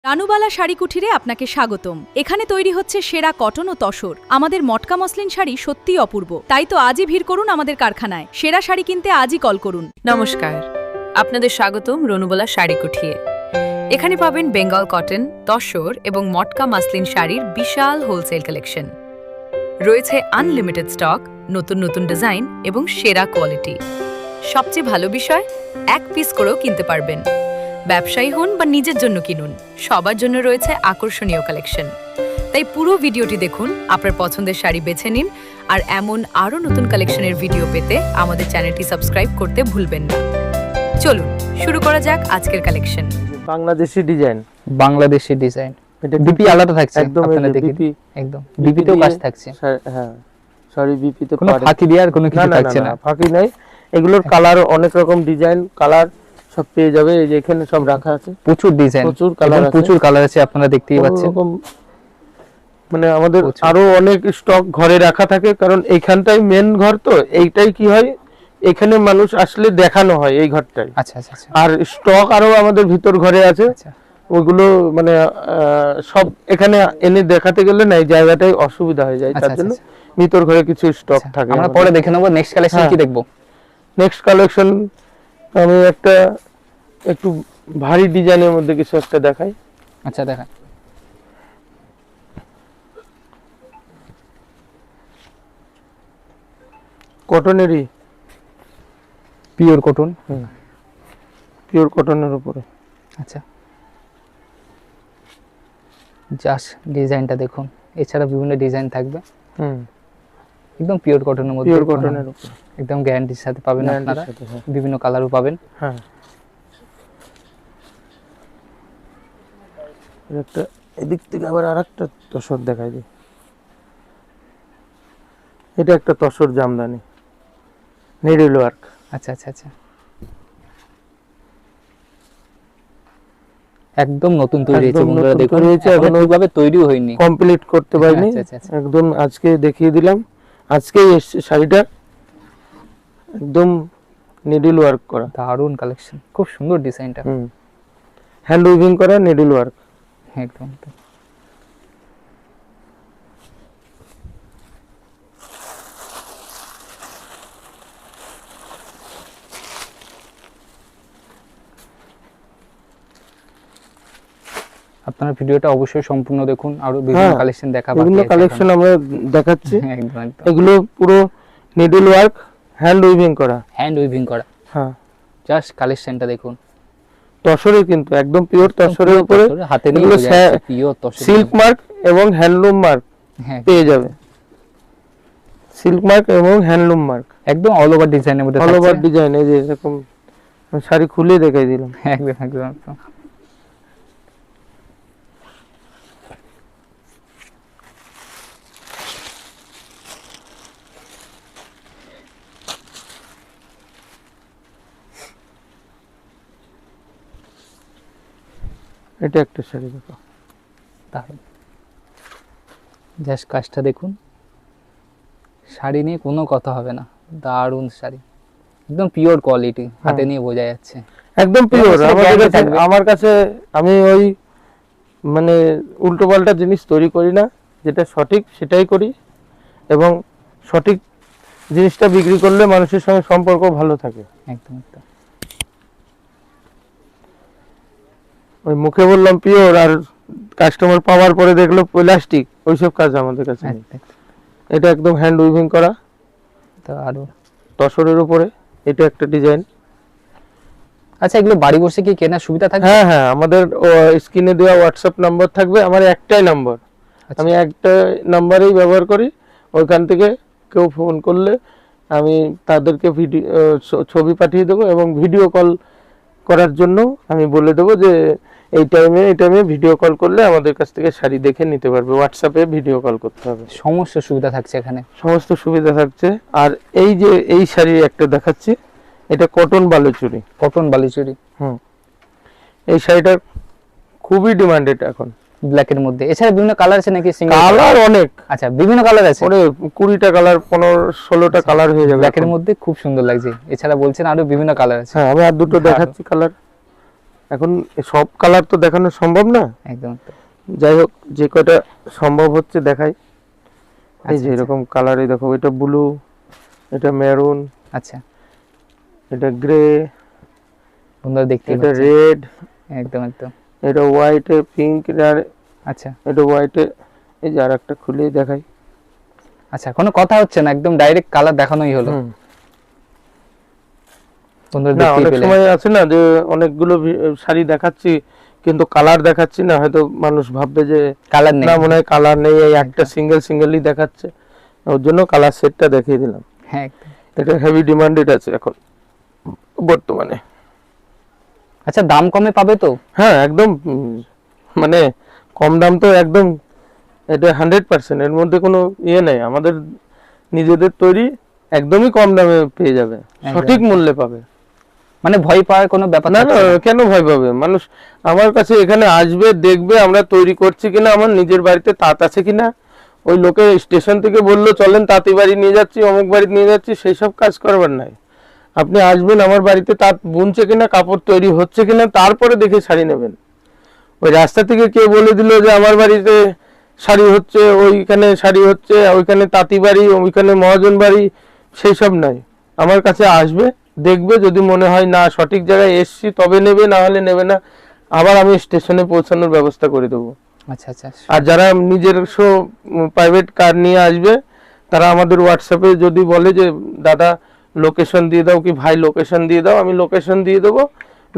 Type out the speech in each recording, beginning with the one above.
রানুবালা শাড়ি কুঠিরে আপনাকে স্বাগতম। এখানে তৈরি হচ্ছে সেরা কটন ও তসর। আমাদের মটকা মসলিন শাড়ি সত্যিই অপূর্ব। তাই তো আজই ভিড় করুন আমাদের কারখানায়। সেরা শাড়ি কিনতে আজই কল করুন। নমস্কার, আপনাদের স্বাগতম রনুবালা শাড়ি কুঠিয়ে। এখানে পাবেন বেঙ্গল কটন, তসর এবং মটকা মাসলিন শাড়ির বিশাল হোলসেল কালেকশন। রয়েছে আনলিমিটেড স্টক, নতুন নতুন ডিজাইন এবং সেরা কোয়ালিটি। সবচেয়ে ভালো বিষয়, এক পিস করেও কিনতে পারবেন। ব্যবসায়ী হন বা নিজের জন্য কিনুন, সবার জন্য রয়েছে আকর্ষণীয় কালেকশন। তাই পুরো ভিডিওটি দেখুন, আপনার পছন্দের শাড়ি বেছে নিন, আর এমন আরও নতুন কালেকশনের ভিডিও পেতে আমাদের চ্যানেলটি সাবস্ক্রাইব করতে ভুলবেন না। চলুন শুরু করা যাক আজকের collection. Bangladeshi design, Bangladeshi design. এটা বিপি আলাদা থাকছে একদম আপনারা দেখেন, বিপি একদম বিপিতেও কাজ থাকছে। হ্যাঁ, সরি বিপিতে কোনো ফাঁকি দেওয়ার কোনো কিছু থাকছে না। ফাঁকি নাই। এগুলোর কালার অনেক রকম ডিজাইন, কালার সব পেয়ে যাবে। এই যে এখানে সব রাখা আছে, প্রচুর ডিজাইন, প্রচুর কালার আছে, প্রচুর কালার আছে, আপনারা দেখতেই পাচ্ছেন। মানে আমাদের আরো অনেক স্টক ঘরে রাখা থাকে, কারণ এইখানটাই মেন ঘর, তো এইটাই কি হয়, এখানে মানুষ আসলে দেখানো হয় এই ঘরটাই। আচ্ছা আচ্ছা আচ্ছা। আর স্টক আরো আমাদের ভিতর ঘরে আছে, আচ্ছা, ওইগুলো মানে সব এখানে এনে দেখাতে গেলে না এই জায়গাটাই অসুবিধা হয়ে যায়, তার আচ্ছা, জন্য আচ্ছা। ভিতর ঘরে কিছু স্টক থাকে। আমরা পরে দেখে নেব নেক্সট কালেকশন কি দেখবো। নেক্সট কালেকশন আমি একটা একটু ভারী ডিজাইনের মধ্যে কিছু একটা দেখাই। আচ্ছা দেখা। কটনেরই, পিওর কটন। পিওর কটনের উপরে। আচ্ছা, জাস্ট ডিজাইনটা দেখুন, এছাড়া বিভিন্ন ডিজাইন থাকবে। একদম পিওর কটনের মধ্যে, পিওর কটনের উপরে একদম গ্যারান্টির সাথে পাবেন আপনারা। বিভিন্ন কালারও পাবেন। হ্যাঁ, একটা এদিক থেকে আবার আরেকটা তসর দেখাই দিই। এটা একটা তসর জামদানি, নিডল ওয়ার্ক। আচ্ছা আচ্ছা আচ্ছা, একদম নতুন তৈরি হয়েছে বন্ধুরা, দেখুন এখনো ওইভাবে তৈরিও হয়নি, কমপ্লিট করতে পারিনি। আচ্ছা, আচ্ছা, আচ্ছা। একদম আজকে দেখিয়ে দিলাম, আজকেই এসছে শাড়িটা, একদম নিডল ওয়ার্ক করা। দারুণ কালেকশন, খুব সুন্দর ডিজাইনটা। হ্যান্ড উইভিং করা নিডল ওয়ার্ক, একদম। আপনারা ভিডিওটা অবশ্যই সম্পূর্ণ দেখুন, আরো বিভিন্ন কালেকশন দেখাবো। বিভিন্ন কালেকশন আমরা দেখাচ্ছি। একদম একদম, এগুলো পুরো নিডল ওয়ার্ক, হ্যান্ড উইভিং করা। হ্যান্ড উইভিং করা। হ্যাঁ, জাস্ট কালেকশনটা দেখুন, তসরে কিন্তু একদম পিওর তসরের উপরে হাতে নিয়ে বোঝা যাচ্ছে পিওর তসর। সিল্ক মার্ক এবং হ্যান্ডলুম মার্ক পেয়ে যাবে। সিল্ক মার্ক এবং হ্যান্ডলুম মার্ক, একদম অল ওভার ডিজাইনের মধ্যে, অল ওভার ডিজাইন। এই যে এরকম শাড়ি খুলে দেখাই দিলাম। একদম একদম। এটা একটা শাড়ি দেখো, দারুণ। জাস্ট কাজটা দেখুন, শাড়ি নিয়ে কোনো কথা হবে না, দারুণ শাড়ি, একদম পিওর কোয়ালিটি, হাতে নিয়ে বোঝা যাচ্ছে একদম পিওর। আমার কাছে আমি ওই মানে উল্টো পাল্টা জিনিস তৈরি করি না, যেটা সঠিক সেটাই করি, এবং সঠিক জিনিসটা বিক্রি করলে মানুষের সঙ্গে সম্পর্ক ভালো থাকে। একদম একদম। ওই মুখে বললাম পিওর, আর কাস্টমার পাওয়ার পরে দেখলো প্লাস্টিক, ওইসব কাজ আমাদের কাছে নেই। এটা একদম হ্যান্ড উইভিং করা, তো আরো তসরের উপরে। এটা একটা ডিজাইন। আচ্ছা, এগুলো বাড়ি বসে কি কেনার সুবিধা থাকবে? হ্যাঁ হ্যাঁ, আমাদের স্ক্রিনে দেওয়া হোয়াটসঅ্যাপ নাম্বার থাকবে, আমার একটাই নাম্বার, আমি একটা নাম্বারেই ব্যবহার করি। ওইখান থেকে কেউ ফোন করলে আমি তাদেরকে ভিডিও ছবি পাঠিয়ে দেবো, এবং ভিডিও কল করার জন্য আমি বলে দেবো যে এই টাইমে ভিডিও কল করলে আমাদের কাছ থেকে শাড়ি দেখে নিতে পারবে। হোয়াটসঅ্যাপে ভিডিও কল করতে হবে, সমস্ত সুবিধা থাকছে এখানে, সমস্ত সুবিধা থাকছে। আর এই যে এই শাড়ি একটা দেখাচ্ছি, এটা কটন বালুচুরি। কটন বালুচুরি। এই শাড়িটা খুবই ডিমান্ডেড এখন, ব্ল্যাকের মধ্যে। এছাড়া বিভিন্ন কালার আছে নাকি? কালার অনেক। আচ্ছা, বিভিন্ন কালার আছে, ওরে 20টা কালার, 15-16টা কালার হয়ে যাবে। ব্ল্যাকের মধ্যে খুব সুন্দর লাগছে। এছাড়া বলছেন আরো বিভিন্ন কালার আছে। হ্যাঁ, আমি আর দুটো দেখাচ্ছি কালার। এখন সব কালার তো দেখানো সম্ভব না, একদম একদম। যাই হোক যে কয়টা সম্ভব হচ্ছে দেখাই। এই আচ্ছা, যে আচ্ছা। এরকম কালারে দেখো, এটা ব্লু, এটা মেরুন, আচ্ছা, এটা গ্রে, বন্ধুরা দেখতে এটা পাচ্ছেন। রেড, একদম একদম। এটা হোয়াইটে, পিঙ্ক, আর আচ্ছা এটা হোয়াইটে। এই যে আরেকটা খুলে দেখাই। আচ্ছা, কোনো কথা হচ্ছে না, একদম ডাইরেক্ট কালার দেখানোই হলো। হুম। বন্ধুরা না দেখতেই অনেক পেলেন। সময় আছে না যে অনেকগুলো শাড়ি দেখাচ্ছি কিন্তু কালার দেখাচ্ছি না, হয়তো মানুষ ভাববে যে কালার নেই। না মনে হয় কালার নেই, এই একটা সিঙ্গেলই দেখাচ্ছে, ওর জন্য কালার সেটটা দেখিয়ে দিলাম। হ্যাঁ একদম। এটা হেভি ডিমান্ডেড আছে এখন বর্তমানে। আচ্ছা, দাম কমে পাবে তো? হ্যাঁ একদম, মানে কম দাম তো একদম, এটা 100%, এর মধ্যে কোনো ইয়ে নেই। আমাদের নিজেদের তৈরি, একদমই কম দামে পেয়ে যাবে, সঠিক মূল্যে পাবে। মানে ভয় পাওয়ার কোনো ব্যাপার না না, থাকছে না? কেন ভয় পাবে মানুষ? আমার কাছে এখানে আসবে, দেখবে আমরা তৈরি করছি কিনা, আমার নিজের বাড়িতে তাঁত আছে কিনা। ওই লোকে স্টেশন থেকে বললো চলেন তাঁতি বাড়ি নিয়ে যাচ্ছি, অমুক বাড়ি নিয়ে যাচ্ছি, সেই সব কাজ করবার নাই। আপনি আসবেন আমার বাড়িতে, তাঁত বুনছে কিনা, কাপড় তৈরি হচ্ছে কিনা, তারপরে দেখে শাড়ি নেবেন। ওই রাস্তা থেকে কে বলে দিল যে আমার বাড়িতে শাড়ি হচ্ছে, ওইখানে শাড়ি হচ্ছে, ওইখানে তাঁতি বাড়ি, ওইখানে মহাজন বাড়ি, সেই সব নাই। আমার কাছে আসবে, দেখবে, যদি মনে হয় না সঠিক জায়গায় এসছি তবে নেবে, না হলে নেবে না। আবার আমি স্টেশনে পৌঁছানোর ব্যবস্থা করে দেবো। আচ্ছা আচ্ছা। আর যারা নিজস্ব প্রাইভেট কার নিয়ে আসবে, তারা আমাদের হোয়াটসঅ্যাপে যদি বলে যে দাদা লোকেশন দিয়ে দাও, কি ভাই লোকেশন দিয়ে দাও, আমি লোকেশন দিয়ে দেবো,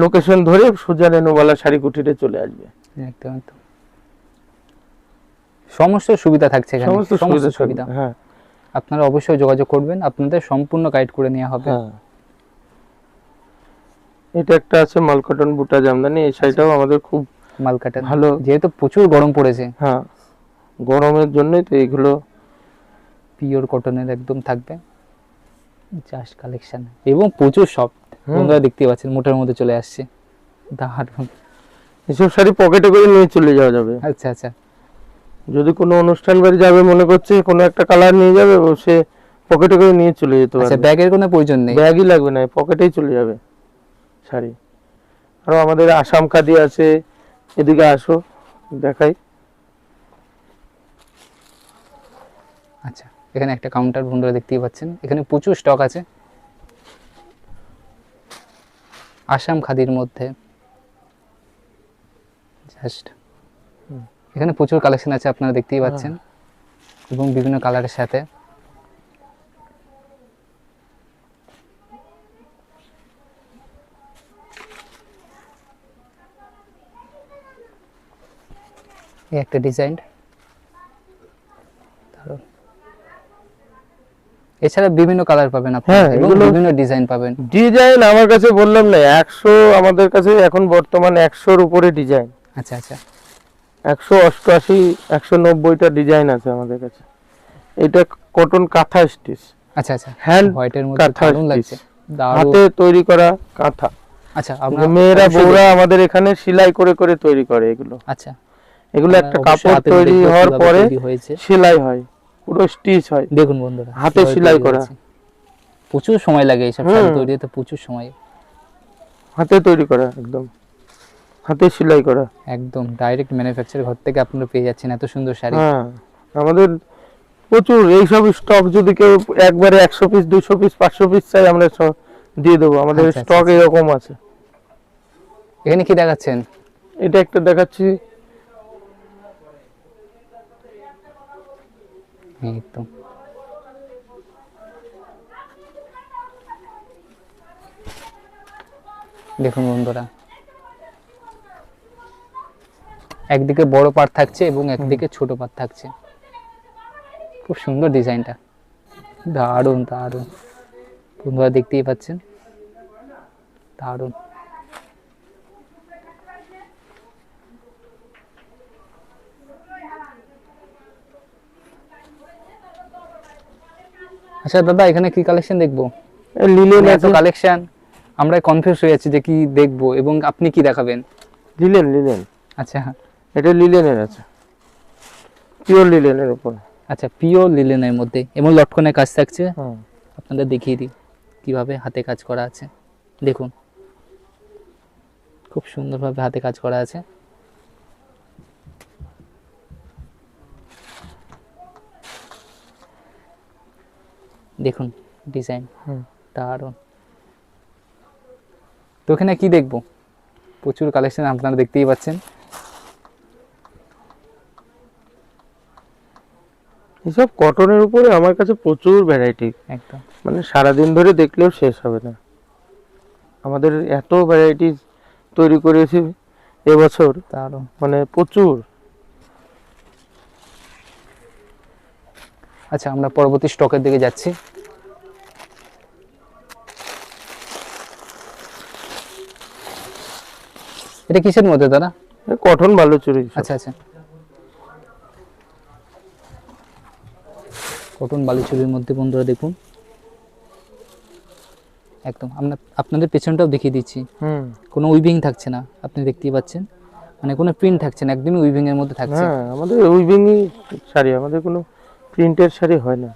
লোকেশন ধরে সোজা রেনুবালা শাড়ি কুটিরে চলে আসবে। একদম একদম। সমস্ত সুবিধা থাকছে এখানে, সমস্ত সুবিধা। হ্যাঁ আপনারা অবশ্যই যোগাযোগ করবেন, আপনাদের সম্পূর্ণ গাইড করে নেওয়া হবে। হ্যাঁ। এটা একটা আছে মালকটন বুটা জামদানি, এই শাড়িটাও আমাদের খুব মালকাটা ভালো। যেহেতু প্রচুর গরম পড়েছে, হ্যাঁ গরমের জন্যই তো এইগুলো। পিওর কটনের একদম থাকবে, জাস্ট কালেকশন এবং প্রচুর সফট। বন্ধুরা দেখতে পাচ্ছেন মোটার মধ্যে চলে আসছে, দারুণ। এসব শাড়ি পকেটে করে নিয়ে চলে যাওয়া যাবে। আচ্ছা আচ্ছা। যদি কোনো অনুষ্ঠান বাড়ি যাবে মনে করছে, কোনো একটা কালার নিয়ে যাবে, ও সে পকেটে করে নিয়ে চলে যেতে আচ্ছা, পারবে। ব্যাগের কোনো প্রয়োজন নেই? ব্যাগই লাগবে না, পকেটেই চলে যাবে শাড়ি। আরো আমাদের আসাম খাদি আছে, এদিকে আসো দেখাই। আচ্ছা, এখানে একটা কাউন্টার বন্ধুরা দেখতেই পাচ্ছেন, এখানে প্রচুর স্টক আছে আসাম খাদির মধ্যে। জাস্ট এখানে প্রচুর কালেকশন আছে, আপনারা দেখতেই পাচ্ছেন, এবং বিভিন্ন কালারের সাথে। এই একটা ডিজাইন, দারুণ। এছাড়া বিভিন্ন কালার পাবেন আপনারা, হ্যাঁ, এবং এগুলো- বিভিন্ন ডিজাইন পাবেন। ডিজাইন আমার কাছে বললাম না 100, আমাদের কাছে এখন বর্তমান 100-র উপরে ডিজাইন। আচ্ছা আচ্ছা। 188, 190টা ডিজাইন আছে আমাদের কাছে। এটা কটন কাঁথা স্টিচ, আচ্ছা আচ্ছা, হ্যান্ড হোয়াইটের মধ্যে কাঁথা দারুণ স্টিচ, লাগছে, দারুণ। হাতে তৈরি করা কাঁথা। আচ্ছা, যে আমরা মেয়েরা অবশ্যই বউরা আমাদের এখানে সেলাই করে করে তৈরি করে এগুলো। আচ্ছা, এগুলো আমরা একটা অবশ্যই কাপড় হাতে তৈরি দেখবো হওয়ার কিভাবে পরে তৈরি হয়েছে। সেলাই হয়, পুরো স্টিচ হয়, দেখুন বন্ধুরা, হাতে কিভাবে সেলাই তৈরি করা। হয়েছে। প্রচুর সময় লাগে এইসব শাড়ি হুম। তৈরিতে, প্রচুর সময়। হাতে তৈরি করা, একদম হাতে সেলাই করা। একদম ডাইরেক্ট ম্যানুফ্যাকচার ঘর থেকে আপনারা পেয়ে যাচ্ছেন এত সুন্দর শাড়ি। হ্যাঁ আমাদের প্রচুর এইসব স্টক, যদি কেউ একবারে 100 পিস 200 পিস 500 পিস চাই আমরা দিয়ে দেবো, আমাদের আচ্ছা, স্টক আচ্ছা। এরকম আছে। এখানে কি দেখাচ্ছেন? এটা একটা দেখাচ্ছি, একদম দেখুন বন্ধুরা, একদিকে বড় পাট থাকছে এবং একদিকে ছোট পাট থাকছে। খুব সুন্দর ডিজাইনটা, দারুণ দারুণ। বন্ধুরা দেখতেই পাচ্ছেন, দারুণ। আচ্ছা দাদা, এখানে কি কালেকশন দেখবো? লিলেন এত আছে, কালেকশন, আমরা কনফিউজ হয়ে যাচ্ছি যে কি দেখবো, এবং আপনি কি দেখাবেন? লিলেন। আচ্ছা এটা লিলেনের আছে, পিওর লিলেনের উপর। আচ্ছা, পিওর লিলেনের মধ্যে এবং লটকনের কাজ থাকছে। হ্যাঁ আপনাদের দেখিয়ে দিই কিভাবে হাতে কাজ করা আছে, দেখুন খুব সুন্দরভাবে হাতে কাজ করা আছে। দেখুন ডিজাইন হুম। দারুণ। তো ওখানে কি দেখবো, প্রচুর কালেকশন আপনারা দেখতেই পাচ্ছেন। এসব কটনের উপরে আমার কাছে প্রচুর ভ্যারাইটি, একদম মানে সারাদিন ধরে দেখলেও শেষ হবে না। আমাদের এত ভ্যারাইটি তৈরি করেছি এবছর, দারুণ। মানে প্রচুর। আচ্ছা আমরা পরবর্তী স্টকের দিকে যাচ্ছি। এটা কিসের মধ্যে দাদা? কটন বালুচুরি। আচ্ছা আচ্ছা, কটন বালুচুরির মধ্যে বন্ধুরা দেখুন, একদম আমরা আপনাদের পেছনটাও দেখিয়ে দিচ্ছি, হুম। কোনো উইভিং থাকছে না, আপনি দেখতেই পাচ্ছেন, মানে কোনো প্রিন্ট থাকছে না, একদমই উইভিং এর মধ্যে থাকছে। হ্যাঁ, আমাদের উইভিংই শাড়ি, আমাদের কোনো প্রিন্টের শাড়ি হয় না।